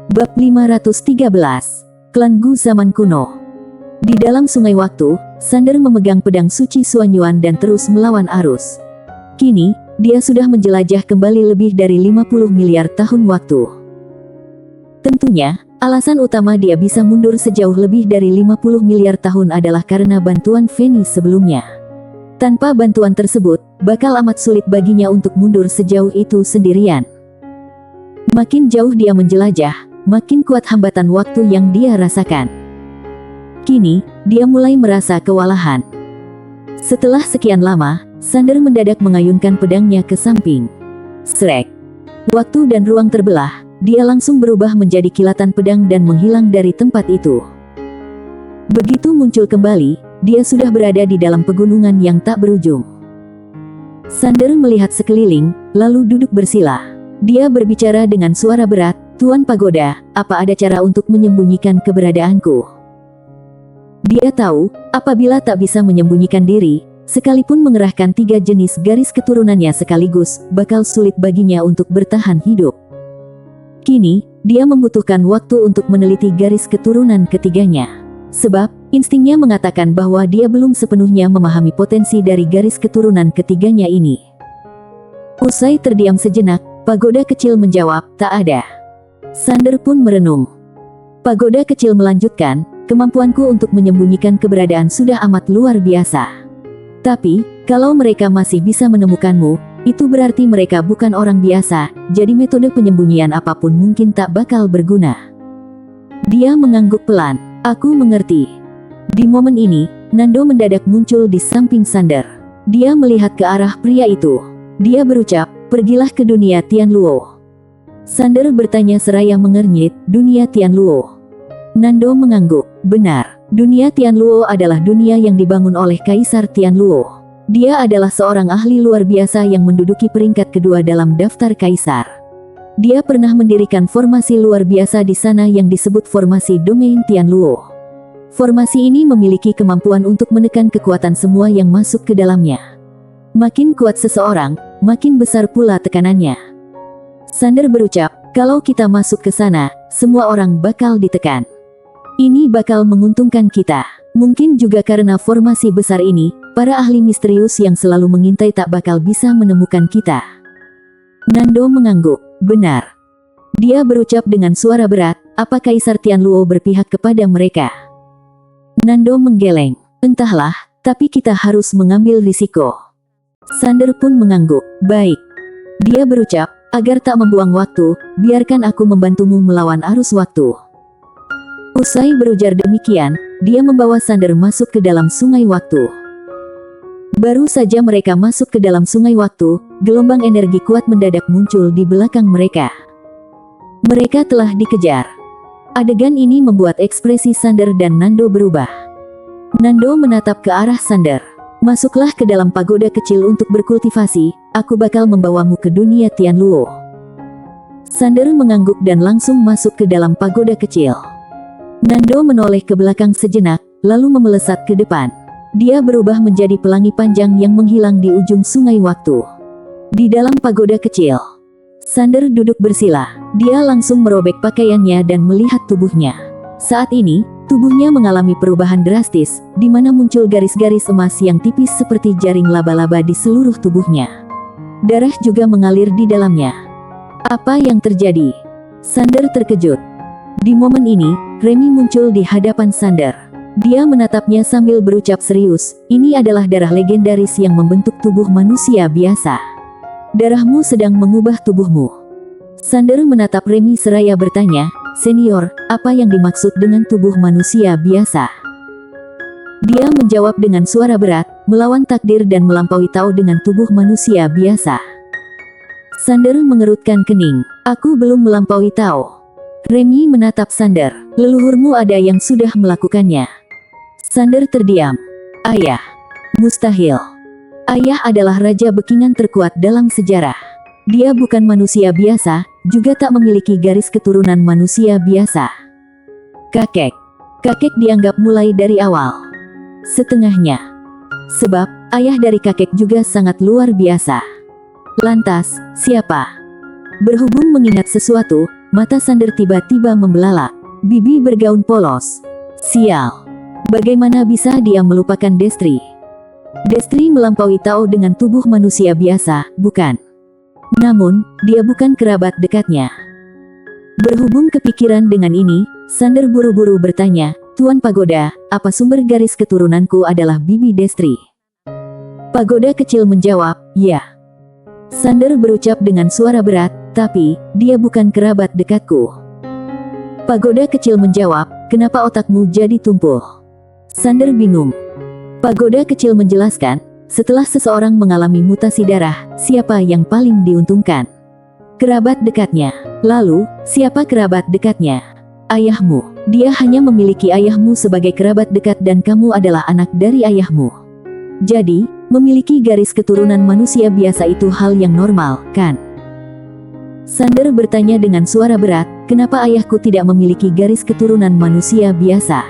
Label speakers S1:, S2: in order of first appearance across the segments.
S1: Bab 513. Klan Gu Zaman Kuno. Di dalam sungai waktu, Sander memegang pedang suci Suanyuan dan terus melawan arus. Kini, dia sudah menjelajah kembali lebih dari 50 miliar tahun waktu. Tentunya, alasan utama dia bisa mundur sejauh lebih dari 50 miliar tahun adalah karena bantuan Feni sebelumnya. Tanpa bantuan tersebut, bakal amat sulit baginya untuk mundur sejauh itu sendirian. Makin jauh dia menjelajah, makin kuat hambatan waktu yang dia rasakan. Kini, dia mulai merasa kewalahan. Setelah sekian lama, Sander mendadak mengayunkan pedangnya ke samping. Srek. Waktu dan ruang terbelah, dia langsung berubah menjadi kilatan pedang dan menghilang dari tempat itu. Begitu muncul kembali, dia sudah berada di dalam pegunungan yang tak berujung. Sander melihat sekeliling, lalu duduk bersila. Dia berbicara dengan suara berat, "Tuan Pagoda, apa ada cara untuk menyembunyikan keberadaanku?" Dia tahu, apabila tak bisa menyembunyikan diri, sekalipun mengerahkan 3 jenis garis keturunannya sekaligus, bakal sulit baginya untuk bertahan hidup. Kini, dia membutuhkan waktu untuk meneliti garis keturunan ketiganya. Sebab, instingnya mengatakan bahwa dia belum sepenuhnya memahami potensi dari garis keturunan ketiganya ini. Usai terdiam sejenak, Pagoda kecil menjawab, "Tak ada." Sander pun merenung. Pagoda kecil melanjutkan, "Kemampuanku untuk menyembunyikan keberadaan sudah amat luar biasa. Tapi, kalau mereka masih bisa menemukanmu, itu berarti mereka bukan orang biasa, jadi metode penyembunyian apapun mungkin tak bakal berguna." Dia mengangguk pelan. "Aku mengerti." Di momen ini, Nando mendadak muncul di samping Sander. Dia melihat ke arah pria itu. Dia berucap, "Pergilah ke dunia Tianluo." Sander bertanya seraya mengernyit, "Dunia Tianluo?" Nando mengangguk, "Benar, dunia Tianluo adalah dunia yang dibangun oleh Kaisar Tianluo. Dia adalah seorang ahli luar biasa yang menduduki peringkat kedua dalam daftar kaisar. Dia pernah mendirikan formasi luar biasa di sana yang disebut formasi domain Tianluo. Formasi ini memiliki kemampuan untuk menekan kekuatan semua yang masuk ke dalamnya. Makin kuat seseorang, makin besar pula tekanannya." Sander berucap, "Kalau kita masuk ke sana, semua orang bakal ditekan. Ini bakal menguntungkan kita. Mungkin juga karena formasi besar ini, para ahli misterius yang selalu mengintai tak bakal bisa menemukan kita." Nando mengangguk, "Benar." Dia berucap dengan suara berat, "Apa Kaisar Tianluo berpihak kepada mereka?" Nando menggeleng, "Entahlah, tapi kita harus mengambil risiko." Sander pun mengangguk, "Baik." Dia berucap, "Agar tak membuang waktu, biarkan aku membantumu melawan arus waktu." Usai berujar demikian, dia membawa Sander masuk ke dalam sungai waktu. Baru saja mereka masuk ke dalam sungai waktu, gelombang energi kuat mendadak muncul di belakang mereka. Mereka telah dikejar. Adegan ini membuat ekspresi Sander dan Nando berubah. Nando menatap ke arah Sander. "Masuklah ke dalam pagoda kecil untuk berkultivasi, aku bakal membawamu ke dunia Tianluo." Sander mengangguk dan langsung masuk ke dalam pagoda kecil. Nando menoleh ke belakang sejenak, lalu memelesat ke depan. Dia berubah menjadi pelangi panjang yang menghilang di ujung sungai waktu. Di dalam pagoda kecil, Sander duduk bersila. Dia langsung merobek pakaiannya dan melihat tubuhnya. Saat ini, tubuhnya mengalami perubahan drastis, di mana muncul garis-garis emas yang tipis seperti jaring laba-laba di seluruh tubuhnya. Darah juga mengalir di dalamnya. Apa yang terjadi? Sander terkejut. Di momen ini, Remy muncul di hadapan Sander. Dia menatapnya sambil berucap serius, "Ini adalah darah legendaris yang membentuk tubuh manusia biasa. Darahmu sedang mengubah tubuhmu." Sander menatap Remy seraya bertanya, "Senior, apa yang dimaksud dengan tubuh manusia biasa?" Dia menjawab dengan suara berat, "Melawan takdir dan melampaui Tao dengan tubuh manusia biasa." Sander mengerutkan kening, "Aku belum melampaui Tao." Remy menatap Sander, "Leluhurmu ada yang sudah melakukannya." Sander terdiam. "Ayah. Mustahil. Ayah adalah raja bekingan terkuat dalam sejarah. Dia bukan manusia biasa, juga tak memiliki garis keturunan manusia biasa." "Kakek. Kakek dianggap mulai dari awal. Setengahnya. Sebab, ayah dari kakek juga sangat luar biasa." "Lantas, siapa?" Berhubung mengingat sesuatu, mata Sander tiba-tiba membelalak. Bibi bergaun polos. Sial. Bagaimana bisa dia melupakan Destri? Destri melampaui Tao dengan tubuh manusia biasa, bukan? Namun, dia bukan kerabat dekatnya. Berhubung kepikiran dengan ini, Sander buru-buru bertanya, "Tuan Pagoda, apa sumber garis keturunanku adalah Bibi Destri?" Pagoda kecil menjawab, "Ya." Sander berucap dengan suara berat, "Tapi, dia bukan kerabat dekatku." Pagoda kecil menjawab, "Kenapa otakmu jadi tumpul?" Sander bingung. Pagoda kecil menjelaskan, setelah seseorang mengalami mutasi darah, siapa yang paling diuntungkan? Kerabat dekatnya. Lalu, siapa kerabat dekatnya? Ayahmu. Dia hanya memiliki ayahmu sebagai kerabat dekat dan kamu adalah anak dari ayahmu. Jadi, memiliki garis keturunan manusia biasa itu hal yang normal, kan? Sander bertanya dengan suara berat, "Kenapa ayahku tidak memiliki garis keturunan manusia biasa?"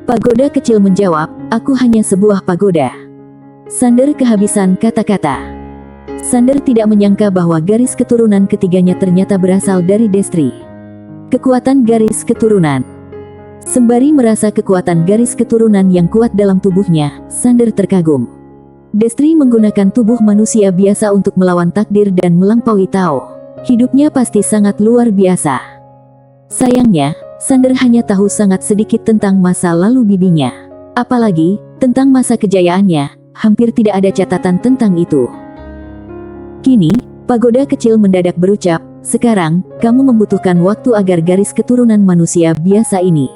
S1: Pagoda kecil menjawab, "Aku hanya sebuah pagoda." Sander kehabisan kata-kata. Sander tidak menyangka bahwa garis keturunan ketiganya ternyata berasal dari Destri. Kekuatan garis keturunan. Sembari merasa kekuatan garis keturunan yang kuat dalam tubuhnya, Sander terkagum. Destri menggunakan tubuh manusia biasa untuk melawan takdir dan melampaui Tao. Hidupnya pasti sangat luar biasa. Sayangnya, Sander hanya tahu sangat sedikit tentang masa lalu bibinya. Apalagi, tentang masa kejayaannya, hampir tidak ada catatan tentang itu. Kini, pagoda kecil mendadak berucap, "Sekarang, kamu membutuhkan waktu agar garis keturunan manusia biasa ini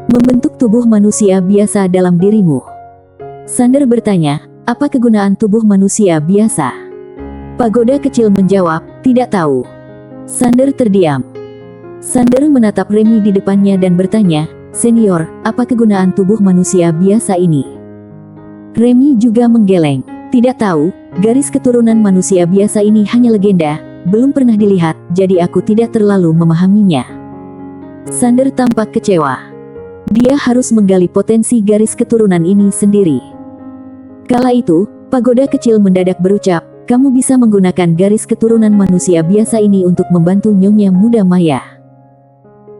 S1: membentuk tubuh manusia biasa dalam dirimu." Sander bertanya, "Apa kegunaan tubuh manusia biasa?" Pagoda kecil menjawab, "Tidak tahu." Sander terdiam. Sander menatap Remy di depannya dan bertanya, "Senior, apa kegunaan tubuh manusia biasa ini?" Remy juga menggeleng. "Tidak tahu, garis keturunan manusia biasa ini hanya legenda, belum pernah dilihat, jadi aku tidak terlalu memahaminya." Sander tampak kecewa. Dia harus menggali potensi garis keturunan ini sendiri. Kala itu, pagoda kecil mendadak berucap, "Kamu bisa menggunakan garis keturunan manusia biasa ini untuk membantu Nyonya Muda Maya."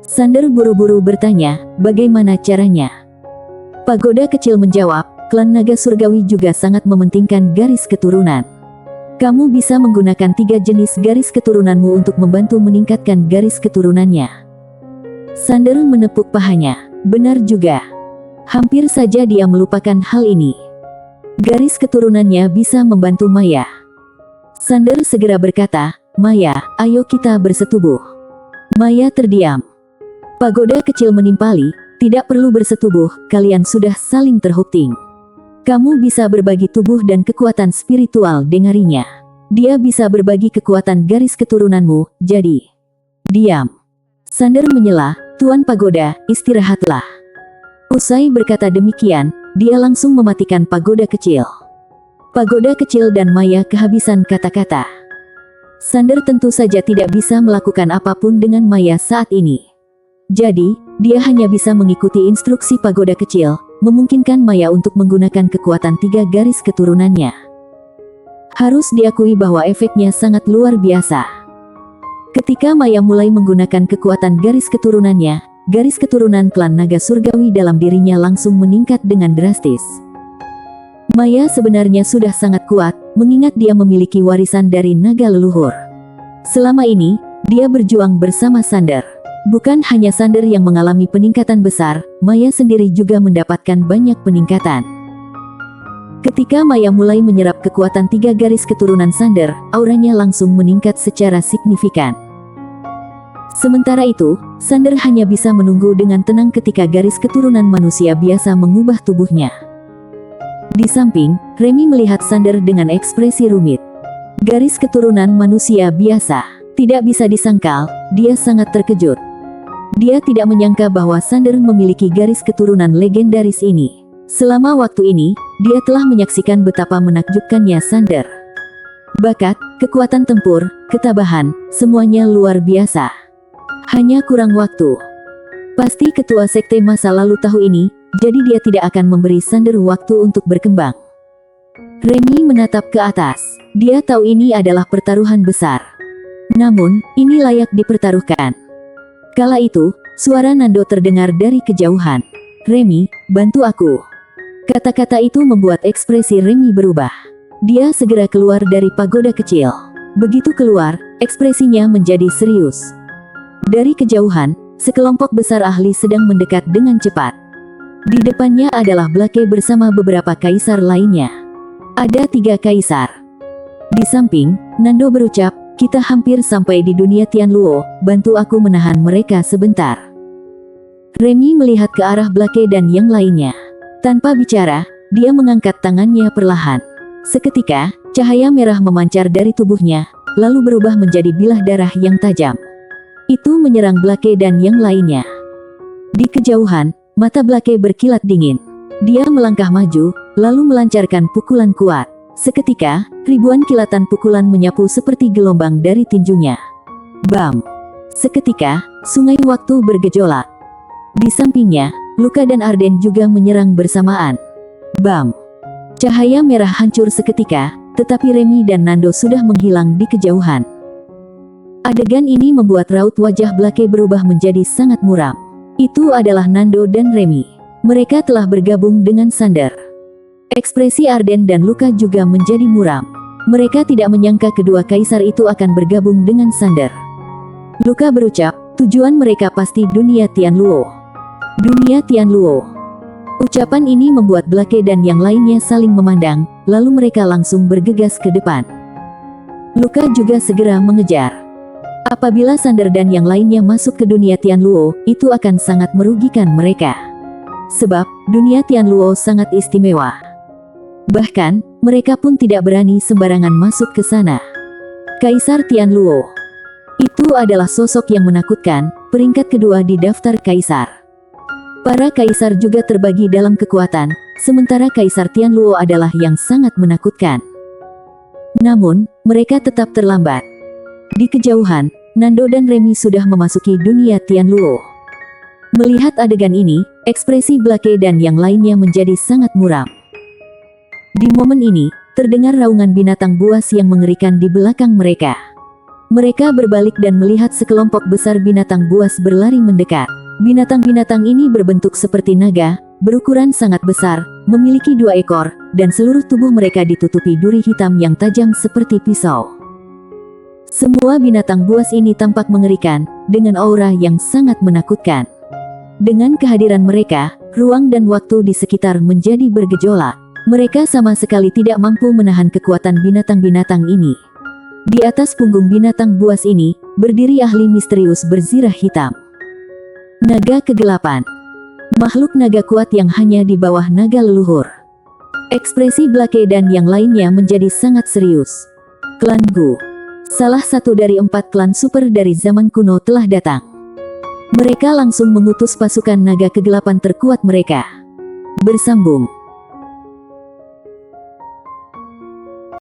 S1: Sander buru-buru bertanya, "Bagaimana caranya?" Pagoda kecil menjawab, "Klan Naga Surgawi juga sangat mementingkan garis keturunan. Kamu bisa menggunakan 3 jenis garis keturunanmu untuk membantu meningkatkan garis keturunannya." Sander menepuk pahanya. Benar juga. Hampir saja dia melupakan hal ini. Garis keturunannya bisa membantu Maya. Sander segera berkata, "Maya, ayo kita bersetubuh." Maya terdiam. Pagoda kecil menimpali, "Tidak perlu bersetubuh, kalian sudah saling terhubung. Kamu bisa berbagi tubuh dan kekuatan spiritual dengarinya. Dia bisa berbagi kekuatan garis keturunanmu, jadi diam." Sander menyela, "Tuan Pagoda, istirahatlah." Usai berkata demikian, dia langsung mematikan pagoda kecil. Pagoda kecil dan Maya kehabisan kata-kata. Sander tentu saja tidak bisa melakukan apapun dengan Maya saat ini. Jadi, dia hanya bisa mengikuti instruksi pagoda kecil, memungkinkan Maya untuk menggunakan kekuatan 3 garis keturunannya. Harus diakui bahwa efeknya sangat luar biasa. Ketika Maya mulai menggunakan kekuatan garis keturunannya, garis keturunan klan Naga Surgawi dalam dirinya langsung meningkat dengan drastis. Maya sebenarnya sudah sangat kuat, mengingat dia memiliki warisan dari naga leluhur. Selama ini, dia berjuang bersama Sander. Bukan hanya Sander yang mengalami peningkatan besar, Maya sendiri juga mendapatkan banyak peningkatan. Ketika Maya mulai menyerap kekuatan 3 garis keturunan Sander, auranya langsung meningkat secara signifikan. Sementara itu, Sander hanya bisa menunggu dengan tenang ketika garis keturunan manusia biasa mengubah tubuhnya. Di samping, Remy melihat Sander dengan ekspresi rumit. Garis keturunan manusia biasa. Tidak bisa disangkal, dia sangat terkejut. Dia tidak menyangka bahwa Sander memiliki garis keturunan legendaris ini. Selama waktu ini, dia telah menyaksikan betapa menakjubkannya Sander. Bakat, kekuatan tempur, ketabahan, semuanya luar biasa. Hanya kurang waktu. Pasti ketua sekte masa lalu tahu ini, jadi dia tidak akan memberi Sander waktu untuk berkembang. Remy menatap ke atas. Dia tahu ini adalah pertaruhan besar. Namun, ini layak dipertaruhkan. Kala itu, suara Nando terdengar dari kejauhan. "Remy, bantu aku." Kata-kata itu membuat ekspresi Remy berubah. Dia segera keluar dari pagoda kecil. Begitu keluar, ekspresinya menjadi serius. Dari kejauhan, sekelompok besar ahli sedang mendekat dengan cepat. Di depannya adalah Blake bersama beberapa kaisar lainnya. Ada 3 kaisar. Di samping, Nando berucap, "Kita hampir sampai di dunia Tianluo, bantu aku menahan mereka sebentar." Remy melihat ke arah Blake dan yang lainnya. Tanpa bicara, dia mengangkat tangannya perlahan. Seketika, cahaya merah memancar dari tubuhnya, lalu berubah menjadi bilah darah yang tajam. Itu menyerang Blake dan yang lainnya. Di kejauhan, mata Blake berkilat dingin. Dia melangkah maju, lalu melancarkan pukulan kuat. Seketika, ribuan kilatan pukulan menyapu seperti gelombang dari tinjunya. Bam! Seketika, sungai waktu bergejolak. Di sampingnya, Luka dan Arden juga menyerang bersamaan. Bam! Cahaya merah hancur seketika, tetapi Remy dan Nando sudah menghilang di kejauhan. Adegan ini membuat raut wajah Blake berubah menjadi sangat muram. Itu adalah Nando dan Remy. Mereka telah bergabung dengan Sander. Ekspresi Arden dan Luka juga menjadi muram. Mereka tidak menyangka kedua kaisar itu akan bergabung dengan Sander. Luka berucap, tujuan mereka pasti dunia Tianluo. Dunia Tianluo. Ucapan ini membuat Blake dan yang lainnya saling memandang, lalu mereka langsung bergegas ke depan. Luka juga segera mengejar. Apabila Sander dan yang lainnya masuk ke dunia Tianluo, itu akan sangat merugikan mereka. Sebab, dunia Tianluo sangat istimewa. Bahkan, mereka pun tidak berani sembarangan masuk ke sana. Kaisar Tianluo. Itu adalah sosok yang menakutkan, peringkat kedua di daftar kaisar. Para kaisar juga terbagi dalam kekuatan, sementara Kaisar Tianluo adalah yang sangat menakutkan. Namun, mereka tetap terlambat. Di kejauhan, Nando dan Remy sudah memasuki dunia Tianluo. Melihat adegan ini, ekspresi Blake dan yang lainnya menjadi sangat muram. Di momen ini, terdengar raungan binatang buas yang mengerikan di belakang mereka. Mereka berbalik dan melihat sekelompok besar binatang buas berlari mendekat. Binatang-binatang ini berbentuk seperti naga, berukuran sangat besar, memiliki 2 ekor, dan seluruh tubuh mereka ditutupi duri hitam yang tajam seperti pisau. Semua binatang buas ini tampak mengerikan, dengan aura yang sangat menakutkan. Dengan kehadiran mereka, ruang dan waktu di sekitar menjadi bergejolak. Mereka sama sekali tidak mampu menahan kekuatan binatang-binatang ini. Di atas punggung binatang buas ini, berdiri ahli misterius berzirah hitam. Naga kegelapan. Makhluk naga kuat yang hanya di bawah naga leluhur. Ekspresi Blake dan yang lainnya menjadi sangat serius. Klan Gu. Salah satu dari 4 klan super dari zaman kuno telah datang. Mereka langsung mengutus pasukan naga kegelapan terkuat mereka. Bersambung.